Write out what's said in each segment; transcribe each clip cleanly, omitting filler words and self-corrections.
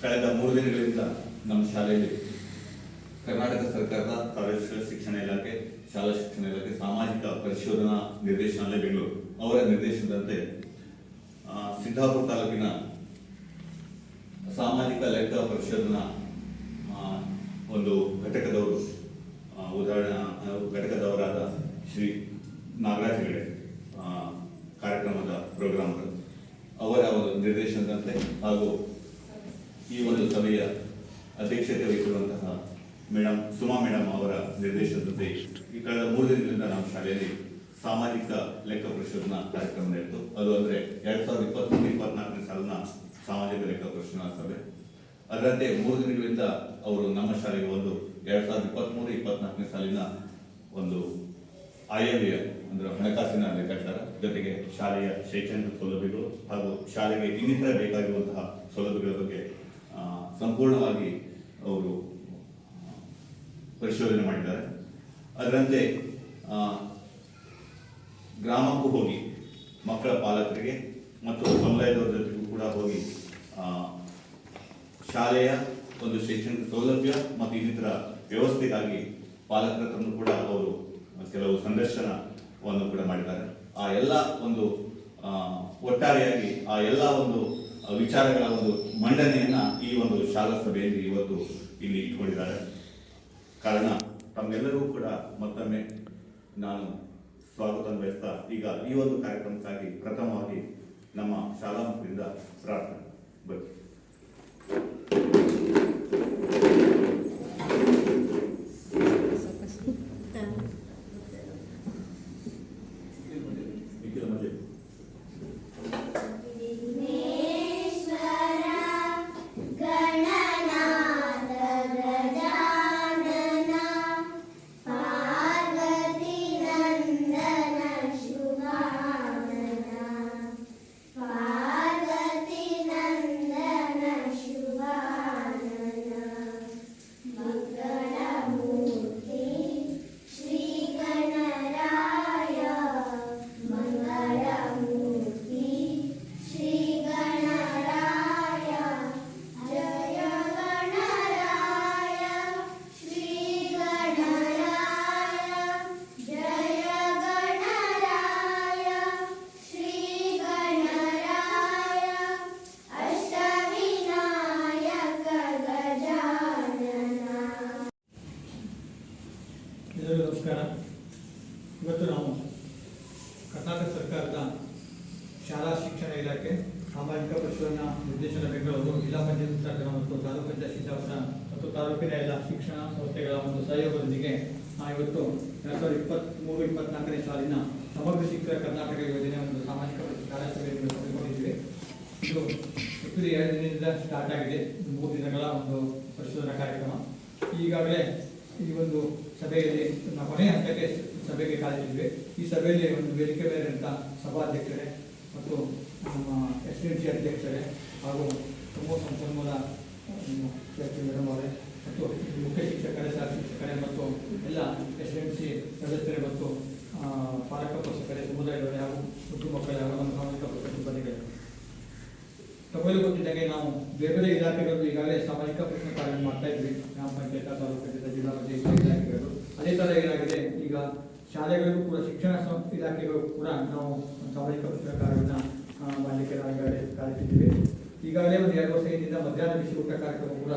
ಕಳೆದ 3 ದಿನಗಳಿಂದ ನಮ್ಮ ಶಾಲೆಯಲ್ಲಿ ಕರ್ನಾಟಕ ಸರ್ಕಾರದ ಪ್ರಾದೇಶಿಕ ಶಿಕ್ಷಣ ಇಲಾಖೆ, ಶಾಲಾ ಶಿಕ್ಷಣ ಇಲಾಖೆ, ಸಾಮಾಜಿಕ ಪರಿಶೋಧನಾ ನಿರ್ದೇಶನಾಲಯ ಬೆಂಗಳೂರು ಅವರ ನಿರ್ದೇಶನದಂತೆ ಸಿದ್ದಾಪುರ ತಾಲೂಕಿನ ಸಾಮಾಜಿಕ ಲೆಕ್ಕ ಪರಿಶೋಧನಾ ಒಂದು ಘಟಕದವರು ಘಟಕದವರಾದ ಶ್ರೀ ನಾಗರಾಜ್ ಹೆಗಡೆ ಕಾರ್ಯಕ್ರಮದ ಪ್ರೋಗ್ರಾಮರ್ ಅವರ ನಿರ್ದೇಶನದಂತೆ ಹಾಗೂ ಈ ಒಂದು ಸಭೆಯ ಅಧ್ಯಕ್ಷತೆ ವಹಿಸಿರುವಂತಹ ಮೇಡಮ್ ಸುಮಾ ಮೇಡಮ್ ಅವರ ನಿರ್ದೇಶನದಂತೆ ಈ ಕಳೆದ 3 ದಿನಗಳಿಂದ ನಮ್ಮ ಶಾಲೆಯಲ್ಲಿ ಸಾಮಾಜಿಕ ಲೆಕ್ಕ ಪರಿಶೋಧನಾ ಕಾರ್ಯಕ್ರಮ ನಡೆಯಿತು. ಅದು ಅಂದರೆ 2023-24 ಸಾಲಿನ ಸಾಮಾಜಿಕ ಲೆಕ್ಕ ಪರಿಶೋಧನಾ ಸಭೆ. ಅದರಂತೆ 3 ದಿನಗಳಿಂದ ಅವರು ನಮ್ಮ ಶಾಲೆಗೆ ಒಂದು 2023-24 ಸಾಲಿನ ಒಂದು ಆಯವ್ಯಯ ಅಂದ್ರೆ ಹಣಕಾಸಿನ ಲೆಕ್ಕಾಚಾರ ಜೊತೆಗೆ ಶಾಲೆಯ ಶೈಕ್ಷಣಿಕ ಸೌಲಭ್ಯಗಳು ಹಾಗೂ ಶಾಲೆಗೆ ಇನ್ನಿತರ ಬೇಕಾಗಿರುವಂತಹ ಸೌಲಭ್ಯಗಳ ಬಗ್ಗೆ ಸಂಪೂರ್ಣವಾಗಿ ಅವರು ಪರಿಶೋಧನೆ ಮಾಡಿದ್ದಾರೆ. ಅದರಂತೆ ಗ್ರಾಮಕ್ಕೂ ಹೋಗಿ ಮಕ್ಕಳ ಪಾಲಕರಿಗೆ ಮತ್ತು ಸಮುದಾಯದವರ ಜೊತೆಗೂ ಕೂಡ ಹೋಗಿ ಶಾಲೆಯ ಒಂದು ಶೈಕ್ಷಣಿಕ ಸೌಲಭ್ಯ ಮತ್ತು ಇನ್ನಿತರ ವ್ಯವಸ್ಥೆಗಾಗಿ ಪಾಲಕರ ಹತ್ರನೂ ಕೂಡ ಅವರು ಕೆಲವು ಸಂದರ್ಶನವನ್ನು ಕೂಡ ಮಾಡಿದ್ದಾರೆ. ಆ ಎಲ್ಲ ಒಂದು ಒಟ್ಟಾರೆಯಾಗಿ ಆ ಎಲ್ಲ ಒಂದು ವಿಚಾರಗಳ ಒಂದು ಮಂಡನೆಯನ್ನ ಈ ಒಂದು ಶಾಲಾ ಸಭೆಯಲ್ಲಿ ಇವತ್ತು ಇಲ್ಲಿ ಇಟ್ಕೊಂಡಿದ್ದಾರೆ. ಕಾರಣ ತಮ್ಮೆಲ್ಲರಿಗೂ ಕೂಡ ಮತ್ತೊಮ್ಮೆ ನಾನು ಸ್ವಾಗತ ಬಯಸ್ತಾ ಈಗ ಈ ಒಂದು ಕಾರ್ಯಕ್ರಮಕ್ಕಾಗಿ ಪ್ರಥಮವಾಗಿ ನಮ್ಮ ಶಾಲಾ ಮಕ್ಕಳಿಂದ ಪ್ರಾರ್ಥನೆ ಬಗ್ಗೆ ನಮಸ್ಕಾರ. ಇವತ್ತು ನಾವು ಕರ್ನಾಟಕ ಸರ್ಕಾರದ ಶಾಲಾ ಶಿಕ್ಷಣ ಇಲಾಖೆ, ಸಾಮಾಜಿಕ ಪರಿಶೋಧನಾ ನಿರ್ದೇಶನ ಬೆಂಗಳೂರು, ಜಿಲ್ಲಾ ಪಂಚಾಯತ್ ಉತ್ತರಾಖಂಡ ಮತ್ತು ತಾಲೂಕು ಪಂಚಾಯತ್ ಸಿದ್ದಾಪುರ ಮತ್ತು ತಾಲೂಕಿನ ಎಲ್ಲ ಶಿಕ್ಷಣ ಸಂಸ್ಥೆಗಳ ಒಂದು ಸಹಯೋಗದೊಂದಿಗೆ ಇವತ್ತು 2023-24 ಸಾಲಿನ ಸಮಗ್ರ ಶಿಕ್ಷಣ ಕರ್ನಾಟಕ ಯೋಜನೆ ಒಂದು ಸಾಮಾಜಿಕ ಶಾಲಾ ಸಭೆಯನ್ನು ಹಮ್ಮಿಕೊಂಡಿದ್ದೀವಿ. ಇದು ಆಕ್ಚುಲಿ 2 ದಿನದಿಂದ ಸ್ಟಾರ್ಟ್ ಆಗಿದೆ. 3 ದಿನಗಳ ಒಂದು ಪರಿಶೋಧನಾ ಕಾರ್ಯಕ್ರಮ. ಈಗಾಗಲೇ ಈ ಒಂದು ಸಭೆಯಲ್ಲಿ ಕೊನೆಯ ಹಂತಕ್ಕೆ ಸಭೆಗೆ ಕಾಲಿಟ್ಟಿದ್ವಿ. ಈ ಸಭೆಯಲ್ಲಿ ಒಂದು ವೇದಿಕೆ ಮೇಲಿರುವಂಥ ಸಭಾಧ್ಯಕ್ಷರೇ ಮತ್ತು ನಮ್ಮ SNC ಅಧ್ಯಕ್ಷರೇ ಹಾಗೂ ತುಂಬ ಸಂಪನ್ಮೂಲ ಮೇಡಮ್ ಅವರೇ ಮತ್ತು ಮುಖ್ಯ ಶಿಕ್ಷಕರೇ, ಸಹ ಶಿಕ್ಷಕರೇ ಮತ್ತು ಎಲ್ಲ SNC ಸದಸ್ಯರೇ ಮತ್ತು ಪಾಲಕ ಪೋಷಕರೇ, ಸಮುದಾಯದವರೇ ಹಾಗೂ ಹುಟ್ಟು ಮಕ್ಕಳೇ ಹಾಗೂ ನಮ್ಮ ಸಾಮಾಜಿಕ ಸಿಬ್ಬಂದಿಗಳೇ, ತಗೊಳ್ಳಿ ಗೊತ್ತಿದ್ದಂಗೆ ನಾವು ಬೇರೆ ಬೇರೆ ಇಲಾಖೆಗಳು ಈಗಾಗಲೇ ಸಾಮಾಜಿಕ ಪ್ರಶ್ನೆ ಕಾರ್ಯ ಮಾಡ್ತಾ ಇದ್ವಿ. ಗ್ರಾಮ ಪಂಚಾಯತ್, ತಾಲೂಕು ಪಂಚಾಯತ್, ಜಿಲ್ಲಾ ಪಂಚಾಯತ್ ಇಲಾಖೆಗಳು. ಅದೇ ಥರ ಏನಾಗಿದೆ, ಈಗ ಶಾಲೆಗಳಿಗೂ ಕೂಡ ಶಿಕ್ಷಣ ಇಲಾಖೆಗಳು ಕೂಡ ನಾವು ಸಾಮಾಜಿಕ ಪ್ರಶ್ನೆ ಕಾರ್ಯವನ್ನು ಮಾಡಲಿಕ್ಕೆ ನಾವು ಈಗಾಗಲೇ ಕಾಲಿಟ್ಟಿದ್ದೀವಿ. ಈಗಾಗಲೇ ಒಂದು 2 ವರ್ಷ ಹಿಂದಿನ ಮಧ್ಯಾಹ್ನ ಬಿಸಿ ಊಟ ಕಾರ್ಯಕ್ರಮ ಕೂಡ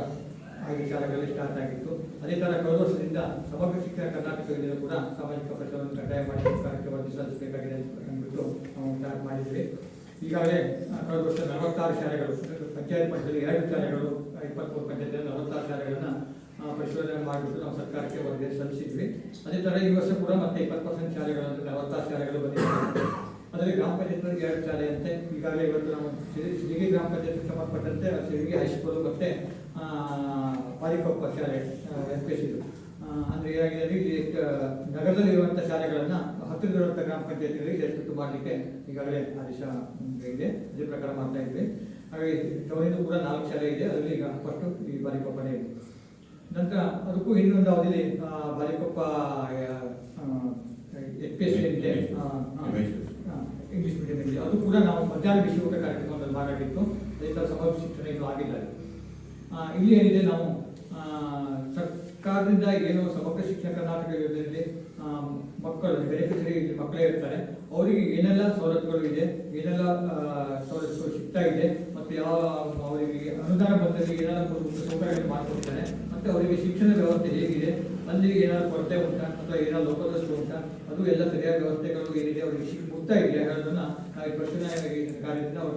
ಆಗಿ ಶಾಲೆಗಳಲ್ಲಿ ಸ್ಟಾರ್ಟ್ ಆಗಿತ್ತು. ಅದೇ ಥರ ಕಳೆದ ವರ್ಷದಿಂದ ಸಮಗ್ರ ಶಿಕ್ಷಣ ಕರ್ನಾಟಕ ಯೋಜನೆ ಕೂಡ ಸಾಮಾಜಿಕ ಪ್ರಶ್ನೆಗಳನ್ನು ಕಡ್ಡಾಯ ಮಾಡಿ ಕಾರ್ಯಕ್ರಮ ಸಾಧಿಸಬೇಕಾಗಿದೆ ಅಂದ್ಬಿಟ್ಟು ನಾವು ಸ್ಟಾರ್ಟ್ ಮಾಡಿದ್ವಿ. ಈಗಾಗಲೇ ಕಳೆದ ವರ್ಷ 46 ಶಾಲೆಗಳು, ಪಂಚಾಯತ್ ಮಟ್ಟದಲ್ಲಿ 2 ಶಾಲೆಗಳು, 23 ಪಂಚಾಯತ್ 46 ಶಾಲೆಗಳನ್ನು ಪರಿಶೋಧನೆ ಮಾಡಿಬಿಟ್ಟು ನಾವು ಸರ್ಕಾರಕ್ಕೆ ವರದಿ ಸಲ್ಲಿಸಿದ್ವಿ. ಅದೇ ಥರ ಈ ವರ್ಷ ಕೂಡ ಮತ್ತೆ 20% ಶಾಲೆಗಳು, 46 ಶಾಲೆಗಳು ಬಂದಿವೆ. ಅದರಲ್ಲಿ ಗ್ರಾಮ ಪಂಚಾಯತ್ 2 ಶಾಲೆ ಅಂತೆ. ಈಗಾಗಲೇ ಇವತ್ತು ನಾವು ಸಿರಿಗಿ ಗ್ರಾಮ ಪಂಚಾಯತ್ ಸಂಬಂಧಪಟ್ಟಂತೆ ಸಿರಿಗಿ ಹೈಸ್ಕೂಲು ಮತ್ತು ಪಾಲಿಕೊಪ್ಪ ಶಾಲೆ MPS ಅಂದರೆ ಏನಾಗಿದೆ, ಇಲ್ಲಿ ನಗರದಲ್ಲಿರುವಂಥ ಶಾಲೆಗಳನ್ನು ಹತ್ತಿರದಿರುವಂಥ ಗ್ರಾಮ ಪಂಚಾಯತಿಗಳಿಗೆ ಸೇರಿಸಿಟ್ಟು ಮಾಡಲಿಕ್ಕೆ ಈಗಾಗಲೇ ಆದೇಶ ಇದೆ. ಅದೇ ಪ್ರಕಾರ ಮಾಡ್ತಾ ಇದ್ವಿ. ಹಾಗಾಗಿ ಟೌನಿಂದ ಕೂಡ 4 ಶಾಲೆ ಇದೆ. ಅದರಲ್ಲಿ ಈಗ ಫಸ್ಟು ಈ ಬಾಲಿಕೊಪ್ಪನೇ ಇದೆ. ನಂತರ ಅದಕ್ಕೂ ಇನ್ನೊಂದು ಅವಧಿಯಲ್ಲಿ ಬಾಲಿಕೊಪ್ಪ FPS ಏನಿದೆ, ಇಂಗ್ಲೀಷ್ ಮೀಡಿಯಂ ಇದೆ, ಅದು ಕೂಡ ನಾವು ಮಧ್ಯಾಹ್ನ ಬಿಸಿ ಊಟ ಕಾರ್ಯಕ್ರಮದಲ್ಲಿ ಮಾಡಾಗಿತ್ತು. ಅದೇ ಥರ ಸಮಗ್ರ ಶಿಕ್ಷಣ ಇನ್ನೂ ಆಗಿಲ್ಲ. ಇಲ್ಲಿ ಏನಿದೆ ನಾವು ಸರ್ಕಾರದಿಂದ ಏನು ಸಮಗ್ರ ಶಿಕ್ಷಣ ಕರ್ನಾಟಕ ಯೋಜನೆಯಲ್ಲಿ ಮಕ್ಕಳು ಬೆನಿಫಿಷರಿ ಮಕ್ಕಳೇ ಇರ್ತಾರೆ, ಅವರಿಗೆ ಏನೆಲ್ಲ ಸವಲತ್ತುಗಳು ಇದೆ, ಏನೆಲ್ಲ ಸವಲತ್ತುಗಳು ಸಿಗ್ತಾ ಇದೆ, ಮತ್ತು ಯಾವ ಅವರಿಗೆ ಅನುದಾನ ಬಂದಲ್ಲಿ ಏನಾದರೂ ಸೌಕರ್ಯಗಳು ಮಾಡಿಕೊಡ್ತಾರೆ, ಮತ್ತು ಅವರಿಗೆ ಶಿಕ್ಷಣ ವ್ಯವಸ್ಥೆ ಹೇಗಿದೆ, ಅಲ್ಲಿ ಏನಾದ್ರು ಕೊರತೆ ಉಂಟಾ ಅಥವಾ ಏನಾದ್ರು ಲೋಪದೋಷ ಉಂಟಾ, ಅದು ಎಲ್ಲ ಸರಿಯಾದ ವ್ಯವಸ್ಥೆಗಳು ಏನಿದೆ ಅವರಿಗೆ ಮುಕ್ತ ಇದೆಯಾ ಹೇಳೋದನ್ನ ನಾವು ಈ ಪ್ರಶ್ನೆ ಕಾರ್ಯದಿಂದ ಅವ್ರ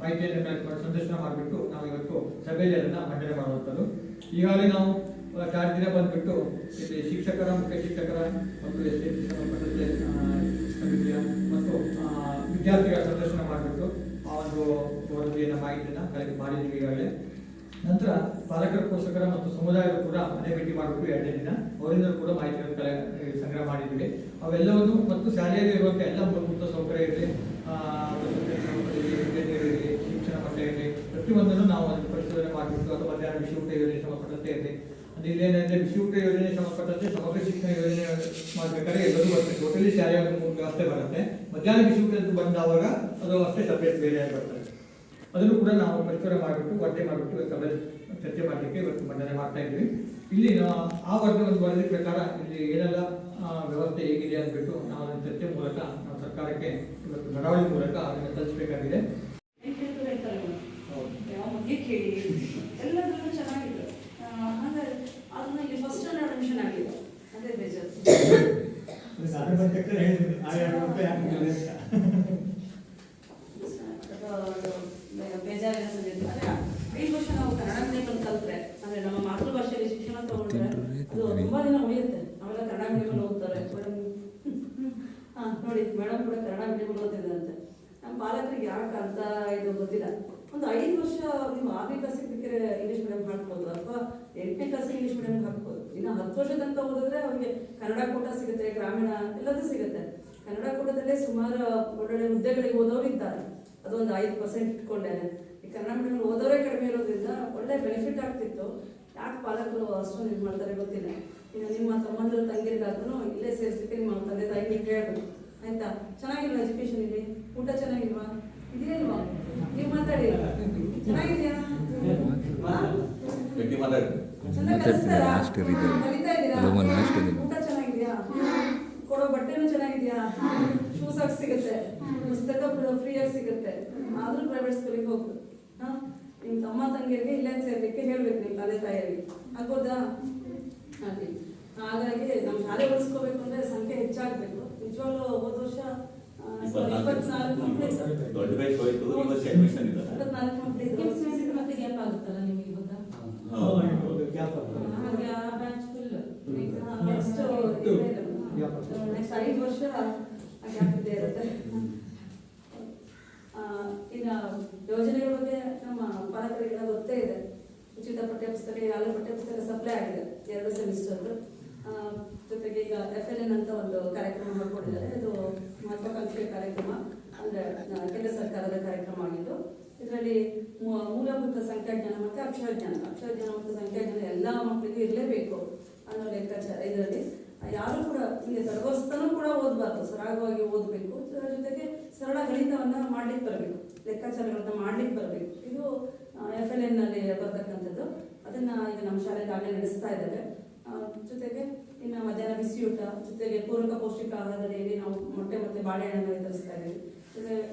ಮಾಹಿತಿಯನ್ನು ಸಂದರ್ಶನ ಮಾಡಿಬಿಟ್ಟು ನಾವು ಇವತ್ತು ಸಭೆಯಲ್ಲಿ ಅದನ್ನು ಮಂಡನೆ ಮಾಡುವಂಥದ್ದು. ಈಗಾಗಲೇ ನಾವು 4 ದಿನ ಬಂದುಬಿಟ್ಟು ಇಲ್ಲಿ ಶಿಕ್ಷಕರ, ಮುಖ್ಯ ಶಿಕ್ಷಕರ ಮತ್ತು SC ಸಂಬಂಧಪಟ್ಟಂತೆ ಸಮಿತಿಯ ಮತ್ತು ವಿದ್ಯಾರ್ಥಿಗಳ ಸಂದರ್ಶನ ಮಾಡಿಬಿಟ್ಟು ಆ ಒಂದು ವರದಿಯನ್ನು ಮಾಹಿತಿಯನ್ನು ಕಲೆಕ್ಟ್ ಮಾಡಿದ್ದೀವಿ ಈಗಾಗಲೇ. ನಂತರ ಪಾಲಕರ, ಪೋಷಕರ ಮತ್ತು ಸಮುದಾಯರು ಕೂಡ ಮನೆ ಭೇಟಿ ಮಾಡಿಬಿಟ್ಟು 2ನೇ ದಿನ ಅವರಿಂದ ಕೂಡ ಮಾಹಿತಿಯನ್ನು ಸಂಗ್ರಹ ಮಾಡಿದ್ದೀವಿ. ಅವೆಲ್ಲವನ್ನು ಮತ್ತು ಶಾಲೆಯಲ್ಲಿ ಇರುವಂಥ ಎಲ್ಲ ಮೂಲಭೂತ ಸೌಕರ್ಯ ಇರಲಿ, ಶಿಕ್ಷಣ ಮಟ್ಟ ಇರಲಿ, ಪ್ರತಿಯೊಂದನ್ನು ನಾವು ಅದನ್ನು ಪರಿಶೋಧನೆ ಮಾಡಿಬಿಟ್ಟು ಅಥವಾ ಮಧ್ಯಾಹ್ನ ಬಿಸಿ ಊಟ ಯೋಜನೆ ಸಂಬಂಧಪಟ್ಟಂತೆ ಇರಲಿ. ಅದು ಇಲ್ಲೇನಂದರೆ ಬಿಸಿ ಊಟ ಯೋಜನೆ ಸಂಬಂಧಪಟ್ಟಂತೆ ಸಮಗ್ರ ಶಿಕ್ಷಣ ಯೋಜನೆ ಮಾಡಬೇಕಾದ್ರೆ ಎಲ್ಲರೂ ಬರ್ತದೆ, ಟೋಟಲಿ ಶಾಲೆಯ ವ್ಯವಸ್ಥೆ ಬರುತ್ತೆ. ಮಧ್ಯಾಹ್ನ ಬಿಸಿ ಊಟ ಬಂದಾವಾಗ ಅದು ಅಷ್ಟೇ ಸಪ್ರೇಟ್ ಬೇರೆ ಬರ್ತದೆ. ಅದನ್ನು ಕೂಡ ನಾವು ಪರಿಶೋಧನೆ ಮಾಡಿಬಿಟ್ಟು ವರದಿ ಮಾಡಿಬಿಟ್ಟು ಇವತ್ತು ಚರ್ಚೆ ಮಾಡಲಿಕ್ಕೆ ಇವತ್ತು ಮಂಡನೆ ಮಾಡ್ತಾ ಇದ್ದೀವಿ. ಇಲ್ಲಿ ಆ ವರದಿ ಪ್ರಕಾರ ಇಲ್ಲಿ ಏನೆಲ್ಲ ವ್ಯವಸ್ಥೆ ಹೇಗಿದೆ ಅಂದ್ಬಿಟ್ಟು ನಾವು ಅದನ್ನು ಚರ್ಚೆ ಮೂಲಕ ನಾವು ಸರ್ಕಾರಕ್ಕೆ ಇವತ್ತು ನಡವಳಿ ಮೂಲಕ ಅದನ್ನು ತಲುಪಿಸಬೇಕಾಗಿದೆ. ಎಲ್ಲದರಲ್ಲೂ ಚೆನ್ನಾಗಿದೆ. ಅಂದರೆ ಅದನ್ನ ಇಲ್ಲಿ ಫಸ್ಟ್ ಸ್ಟ್ಯಾಂಡರ್ಡ್ ಅಡ್ಮಿಷನ್ ಆಗಿದೆ, ಅದೇ ಬೇಜಾರು. ಬೇಜಾರಿನ ಸಂಗತಿ. ಅಂದರೆ 5 ವರ್ಷ ನಾವು ಕನ್ನಡ ಮೀಡಿಯಂ ಕಲ್ತ್ರೆ, ಅಂದರೆ ನಮ್ಮ ಮಾತೃಭಾಷೆಯಲ್ಲಿ ಶಿಕ್ಷಣ ತಗೊಂಡ್ರೆ ಅದು ತುಂಬಾ ದಿನ ಉಳಿಯುತ್ತೆ. ನಾವೆಲ್ಲ ಕನ್ನಡ ಮೀಡಿಯಂ ಓದ್ತಾರೆ. ನೋಡಿ ಮೇಡಮ್ ಕೂಡ ಕನ್ನಡ ಮೀಡಿಯಂ ಓದಿದಂತೆ. ನಮ್ಮ ಪಾಲಕರಿಗೆ ಯಾಕೆ ಅಂತ ಇದು ಗೊತ್ತಿಲ್ಲ. ಒಂದು 5 ವರ್ಷ ನೀವು 6ನೇ ಕ್ಲಾಸಿಗೆ ಬೇಕಿದ್ರೆ ಇಂಗ್ಲೀಷ್ ಮೀಡಿಯಂ ಹಾಕ್ಬೋದು, ಅಥವಾ 8ನೇ ಕ್ಲಾಸಿಗೆ ಇಂಗ್ಲೀಷ್ ಮೀಡಿಯಂ ಹಾಕ್ಬೋದು. ಇನ್ನು 10 ವರ್ಷ ತನಕ ಓದಿದ್ರೆ ಅವ್ರಿಗೆ ಕನ್ನಡ ಕೂಟ ಸಿಗುತ್ತೆ, ಗ್ರಾಮೀಣ ಎಲ್ಲದೂ ಸಿಗುತ್ತೆ. ಕನ್ನಡ ಕೂಟದಲ್ಲೇ ಸುಮಾರು ಒಳ್ಳೊಳ್ಳೆ ಹುದ್ದೆಗಳಿಗೆ ಓದೋರು ಇದ್ದಾರೆ. ಅದೊಂದು 5% ಇಟ್ಕೊಂಡೇನೆ. ಈ ಕನ್ನಡ ಮೀಡಿಯಂ ಓದೋರೇ ಕಡಿಮೆ ಇರೋದ್ರಿಂದ ಒಳ್ಳೆ ಬೆನಿಫಿಟ್ ಆಗ್ತಿತ್ತು. ಯಾಕೆ ಪಾಲಕರು ಅಷ್ಟೊಂದು ಇದು ಮಾಡ್ತಾರೆ ಗೊತ್ತಿಲ್ಲ. ಇನ್ನು ನಿಮ್ಮ ತಮ್ಮಂದ್ರ ತಂಗಿರಿಗಾದ್ರೂ ಇಲ್ಲೇ ಸೇರಿಸಲಿಕ್ಕೆ ನಿಮ್ಮ ತಂದೆ ತಾಯಿಗೆ ಹೇಳ್ಬೇಕು, ಆಯ್ತಾ? ಚೆನ್ನಾಗಿಲ್ವಾ ಎಜುಕೇಶನ್ ಇಲ್ಲಿ? ಊಟ ಚೆನ್ನಾಗಿಲ್ವಾ? ಇದೇಲ್ವಾ? ನೀವು ಮಾತಾಡಿ, ಚೆನ್ನಾಗಿದೆಯಾ? ಚೆನ್ನಾಗಿ ಕಲಿಸ್ತಾರಾ? ಕಲಿತಾ ಇದ್ದೀರಾ? ಊಟ ಚೆನ್ನಾಗಿದೆಯಾ? ಕೊಡೋ ಬಟ್ಟೆನೂ ಚೆನ್ನಾಗಿದೆಯಾ? ಶೂ ಸಾಕ್ಸ್ ಸಿಗುತ್ತೆ, ಪುಸ್ತಕ ಫ್ರೀಯಾಗಿ ಸಿಗುತ್ತೆ. ಆದ್ರೂ ಪ್ರೈವೇಟ್ ಸ್ಕೂಲಿಗೆ ಹೋಗ್ಬೋದು. ನಿಮ್ಮ ತಮ್ಮ ತಂಗಿಯರಿಗೆ ಇಲ್ಲೇ ಸೇರ್ಲಿಕ್ಕೆ ಹೇಳ್ಬೇಕು ನಿಮ್ಮ ತಂದೆ ತಾಯಿಯರಿಗೆ, ಆಗ್ಬೋದಾ? ಹಾಗೆ ಹಾಗಾಗಿ ನಮ್ಮ ಶಾಲೆ ಉಳಿಸ್ಕೋಬೇಕು ಅಂದ್ರೆ ಸಂಖ್ಯೆ ಹೆಚ್ಚಾಗಬೇಕು. ನಿಜವಾಗ್ಲೂ ಹೋದ ವರ್ಷ 24 ಕಂಪ್ಲೀಟ್ ಮತ್ತೆ ಗ್ಯಾಪ್ ಆಗುತ್ತಲ್ಲ ನಿಮಗೆ ಗೊತ್ತಾ? ಬ್ಯಾಚ್ ಫುಲ್ ನೆಕ್ಸ್ಟ್ 5 ವರ್ಷ ಗ್ಯಾಪ್ ಇದ್ದೇ ಇರುತ್ತೆ. ಇನ್ನು ಯೋಜನೆಗಳ ಬಗ್ಗೆ ನಮ್ಮ ಪಾಲಕರಿಗೆಲ್ಲ ಗೊತ್ತೇ ಇದೆ. ಉಚಿತ ಪಠ್ಯಪುಸ್ತಕ, ಈಗಾಗಲೇ ಪಠ್ಯಪುಸ್ತಕ ಸಪ್ಲೈ ಆಗಿದೆ 2 ಸೆಮಿಸ್ಟರ್. ಜೊತೆಗೆ ಈಗ FLN ಅಂತ ಒಂದು ಕಾರ್ಯಕ್ರಮ ಮಾಡಿಕೊಂಡಿದ್ದಾರೆ. ಇದು ಮಹತ್ವಾಕಾಂಕ್ಷೆಯ ಕಾರ್ಯಕ್ರಮ, ಅಂದರೆ ಕೇಂದ್ರ ಸರ್ಕಾರದ ಕಾರ್ಯಕ್ರಮ ಆಗಿದ್ದು. ಇದರಲ್ಲಿ ಮೂಲಭೂತ ಸಂಖ್ಯಾಜ್ಞಾನ ಮತ್ತು ಅಕ್ಷರಜ್ಞಾನ ಮತ್ತು ಸಂಖ್ಯಾಜ್ಞಾನ ಎಲ್ಲ ಮಕ್ಕಳಿಗೂ ಇರಲೇಬೇಕು ಅನ್ನೋ ಲೆಕ್ಕಾಚಾರ. ಇದರಲ್ಲಿ ಯಾರು ಕೂಡ ಇಲ್ಲಿ ತಡವಸ್ತನೂ ಕೂಡ ಓದಬಾರ್ದು, ಸರಾಗವಾಗಿ ಓದಬೇಕು. ಅದರ ಜೊತೆಗೆ ಸರಳ ಗಣಿತವನ್ನು ಮಾಡ್ಲಿಕ್ಕೆ ಬರಬೇಕು, ಲೆಕ್ಕಾಚಾರಗಳನ್ನ ಮಾಡ್ಲಿಕ್ಕೆ ಬರಬೇಕು. ಇದು FLN ನಲ್ಲಿ ಬರ್ತಕ್ಕಂಥದ್ದು. ಅದನ್ನ ಈಗ ನಮ್ಮ ಶಾಲೆಯಲ್ಲಿ ಆಗಲೇ ನಡೆಸ್ತಾ ಇದ್ದಾರೆ. ಜೊತೆಗೆ ಇನ್ನು ಮಧ್ಯಾಹ್ನ ಬಿಸಿಯೂಟ, ಜೊತೆಗೆ ಪೂರಕ ಪೌಷ್ಟಿಕ ಆಹಾರದಲ್ಲಿ ನಾವು ಮೊಟ್ಟೆ ಮತ್ತು ಬಾಳೆಹಣ್ಣನ್ನು ವಿತರಿಸ್ತಾ ಇದ್ದೀವಿ.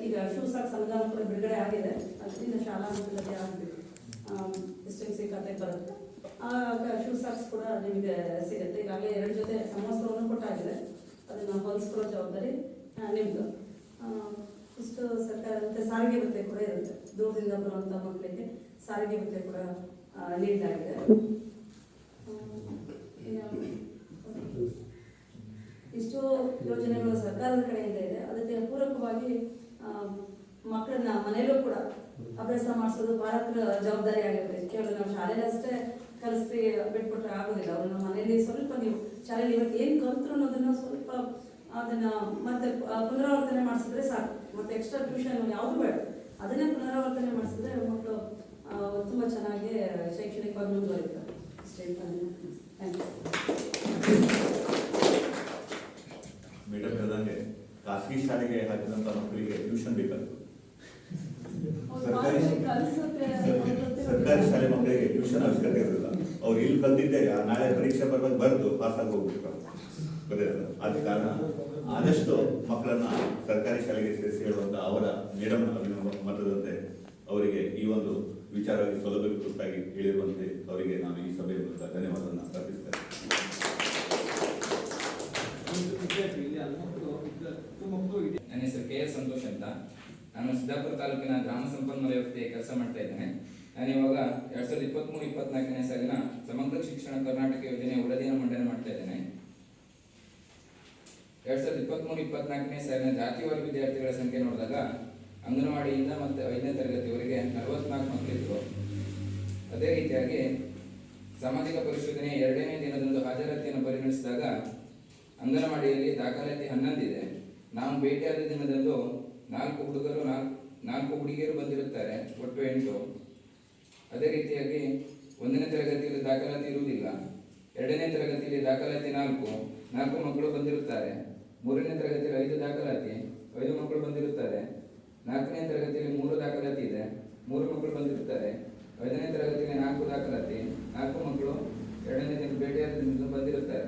ಈಗ ಶೂ ಸಾಕ್ಸ್ ಅನುದಾನ ಕೂಡ ಬಿಡುಗಡೆ ಆಗಿದೆ. ಅದರಿಂದ ಶಾಲಾ ಮಟ್ಟದಲ್ಲಿ ಆಗಬೇಕು, SMC ಖಾತೆಗೆ ಬರುತ್ತೆ. ಆಗ ಶೂ ಸಾಕ್ಸ್ ಕೂಡ ನಿಮಗೆ ಸಿಗುತ್ತೆ. ಈಗಾಗಲೇ 2 ಜೊತೆ ಸಮವಸ್ತ್ರವನ್ನು ಕೊಟ್ಟಾಗಿದೆ. ಅದನ್ನು ಹೊಲಿಸ್ಕೊಳ್ಳೋ ಜವಾಬ್ದಾರಿ ನಿಮ್ಮದು. ಇಷ್ಟು ಸರ್ಕಾರ ಮತ್ತು ಸಾರಿಗೆ ಭತ್ಯೆ ಕೂಡ ಇರುತ್ತೆ. ದೂರದಿಂದ ಬರುವಂಥ ಮಕ್ಕಳಿಗೆ ಸಾರಿಗೆ ಭತ್ಯೆ ಕೂಡ ನೀಡಲಾಗಿದೆ. ಇಷ್ಟು ಯೋಜನೆಗಳು ಸರ್ಕಾರದ ಕಡೆಯಿಂದ ಇದೆ. ಅದಕ್ಕೆ ಪೂರಕವಾಗಿ ಮಕ್ಕಳನ್ನ ಮನೆಯಲ್ಲೂ ಕೂಡ ಅಭ್ಯಾಸ ಮಾಡಿಸೋದು ಪಾಲಕರ ಜವಾಬ್ದಾರಿ ಆಗಿರುತ್ತೆ. ಕೇವಲ ನಾವು ಶಾಲೆಯಲ್ಲಿ ಅಷ್ಟೇ ಕಲಿಸಿ ಬಿಟ್ಬಿಟ್ರೆ ಆಗೋದಿಲ್ಲ. ಅವ್ರನ್ನ ಮನೆಯಲ್ಲಿ ಸ್ವಲ್ಪ ನೀವು ಶಾಲೆಯಲ್ಲಿ ಇವತ್ತು ಏನು ಕಲ್ತರು ಅನ್ನೋದನ್ನ ಸ್ವಲ್ಪ ಅದನ್ನ ಮತ್ತೆ ಪುನರಾವರ್ತನೆ ಮಾಡಿಸಿದ್ರೆ ಸಾಕು. ಮತ್ತೆ ಎಕ್ಸ್ಟ್ರಾ ಟ್ಯೂಷನ್ ಯಾವುದು ಬೇಡ, ಅದನ್ನೇ ಪುನರಾವರ್ತನೆ ಮಾಡಿಸಿದ್ರೆ ಮಕ್ಕಳು ತುಂಬ ಚೆನ್ನಾಗಿ ಶೈಕ್ಷಣಿಕವಾಗಿ ಮುಂದುವರಿತಾರೆ. ಮೇಡಮ್ ಹೇಳಿದಂಗೆ ಖಾಸಗಿ ಶಾಲೆಗೆ ಹಾಕಿದಂತ ಮಕ್ಕಳಿಗೆ ಟ್ಯೂಷನ್ ಬೇಕಾಗ್ತದೆ. ಸರ್ಕಾರಿ ಶಾಲೆ ಮಕ್ಕಳಿಗೆ ಟ್ಯೂಷನ್ ಅವಶ್ಯಕತೆ ಇರಲಿಲ್ಲ. ಅವ್ರು ಇಲ್ಲಿ ಕಲ್ತಿದ್ದೆ ನಾಳೆ ಪರೀಕ್ಷೆ ಬರ್ಬೇಕು, ಬರೆದು ಪಾಸ್ ಆಗಿ ಹೋಗ್ಬೇಕು. ಗೊತ್ತಿರಲ್ಲ. ಆದ ಕಾರಣ ಆದಷ್ಟು ಮಕ್ಕಳನ್ನ ಸರ್ಕಾರಿ ಶಾಲೆಗೆ ಸೇರಿಸಿ ಹೇಳುವಂತ ಅವರ ಮೇಡಮ್ ಮತದಂತೆ ಅವರಿಗೆ ಈ ಒಂದು ವಿಚಾರವಾಗಿ ಸೌಲಭ್ಯಕೃತವಾಗಿ ಹೇಳಿರುವಂತೆ ಅವರಿಗೆ ನಾನು ಈ ಸಭೆಯ ಮೂಲಕ ಧನ್ಯವಾದವನ್ನು ಅರ್ಪಿಸ್ತೇನೆ. ನನ್ನ ಹೆಸರು ಕೆ ಎಸ್ ಸಂತೋಷ್ ಅಂತ. ನಾನು ಸಿದ್ದಾಪುರ ತಾಲೂಕಿನ ಗ್ರಾಮ ಸಂಪನ್ಮೂಲ ವ್ಯಕ್ತಿಯ ಕೆಲಸ ಮಾಡ್ತಾ ಇದ್ದೇನೆ. ನಾನು ಇವಾಗ 2023-24ನೇ ಸಾಲಿನ ಸಮಗ್ರ ಶಿಕ್ಷಣ ಕರ್ನಾಟಕ ಯೋಜನೆ ವರದಿಯನ್ನು ಮಂಡನೆ ಮಾಡ್ತಾ ಇದ್ದೇನೆ. 2023-24ನೇ ಸಾಲಿನ ಜಾತಿವಾರು ವಿದ್ಯಾರ್ಥಿಗಳ ಸಂಖ್ಯೆ ನೋಡಿದಾಗ ಅಂಗನವಾಡಿಯಿಂದ ಮತ್ತು 5ನೇ ತರಗತಿವರೆಗೆ 44 ಮಕ್ಕಳಿದ್ರು. ಅದೇ ರೀತಿಯಾಗಿ ಸಾಮಾಜಿಕ ಪರಿಶೋಧನೆ 2ನೇ ದಿನದಂದು ಹಾಜರಾತಿಯನ್ನು ಪರಿಗಣಿಸಿದಾಗ ಅಂಗನವಾಡಿಯಲ್ಲಿ ದಾಖಲಾತಿ 11 ಇದೆ. ನಾವು ಭೇಟಿಯಾದ ದಿನದಂದು 4 ಹುಡುಗರು 4 ಹುಡುಗಿಯರು ಬಂದಿರುತ್ತಾರೆ, ಒಟ್ಟು 8. ಅದೇ ರೀತಿಯಾಗಿ 1ನೇ ತರಗತಿಯಲ್ಲಿ ದಾಖಲಾತಿ ಇರುವುದಿಲ್ಲ. 2ನೇ ತರಗತಿಯಲ್ಲಿ ದಾಖಲಾತಿ 4 ಮಕ್ಕಳು ಬಂದಿರುತ್ತಾರೆ. 3ನೇ ತರಗತಿಯಲ್ಲಿ 5 ದಾಖಲಾತಿ, 5 ಮಕ್ಕಳು ಬಂದಿರುತ್ತಾರೆ. 4ನೇ ತರಗತಿಯಲ್ಲಿ 3 ದಾಖಲಾತಿ ಇದೆ, 3 ಮಕ್ಕಳು ಬಂದಿರುತ್ತಾರೆ. 5ನೇ ತರಗತಿಯಲ್ಲಿ 4 ದಾಖಲಾತಿ, 4 ಮಕ್ಕಳು 2ನೇ ದಿನ ಭೇಟಿಯಾದ ದಿನದಂದು ಬಂದಿರುತ್ತಾರೆ.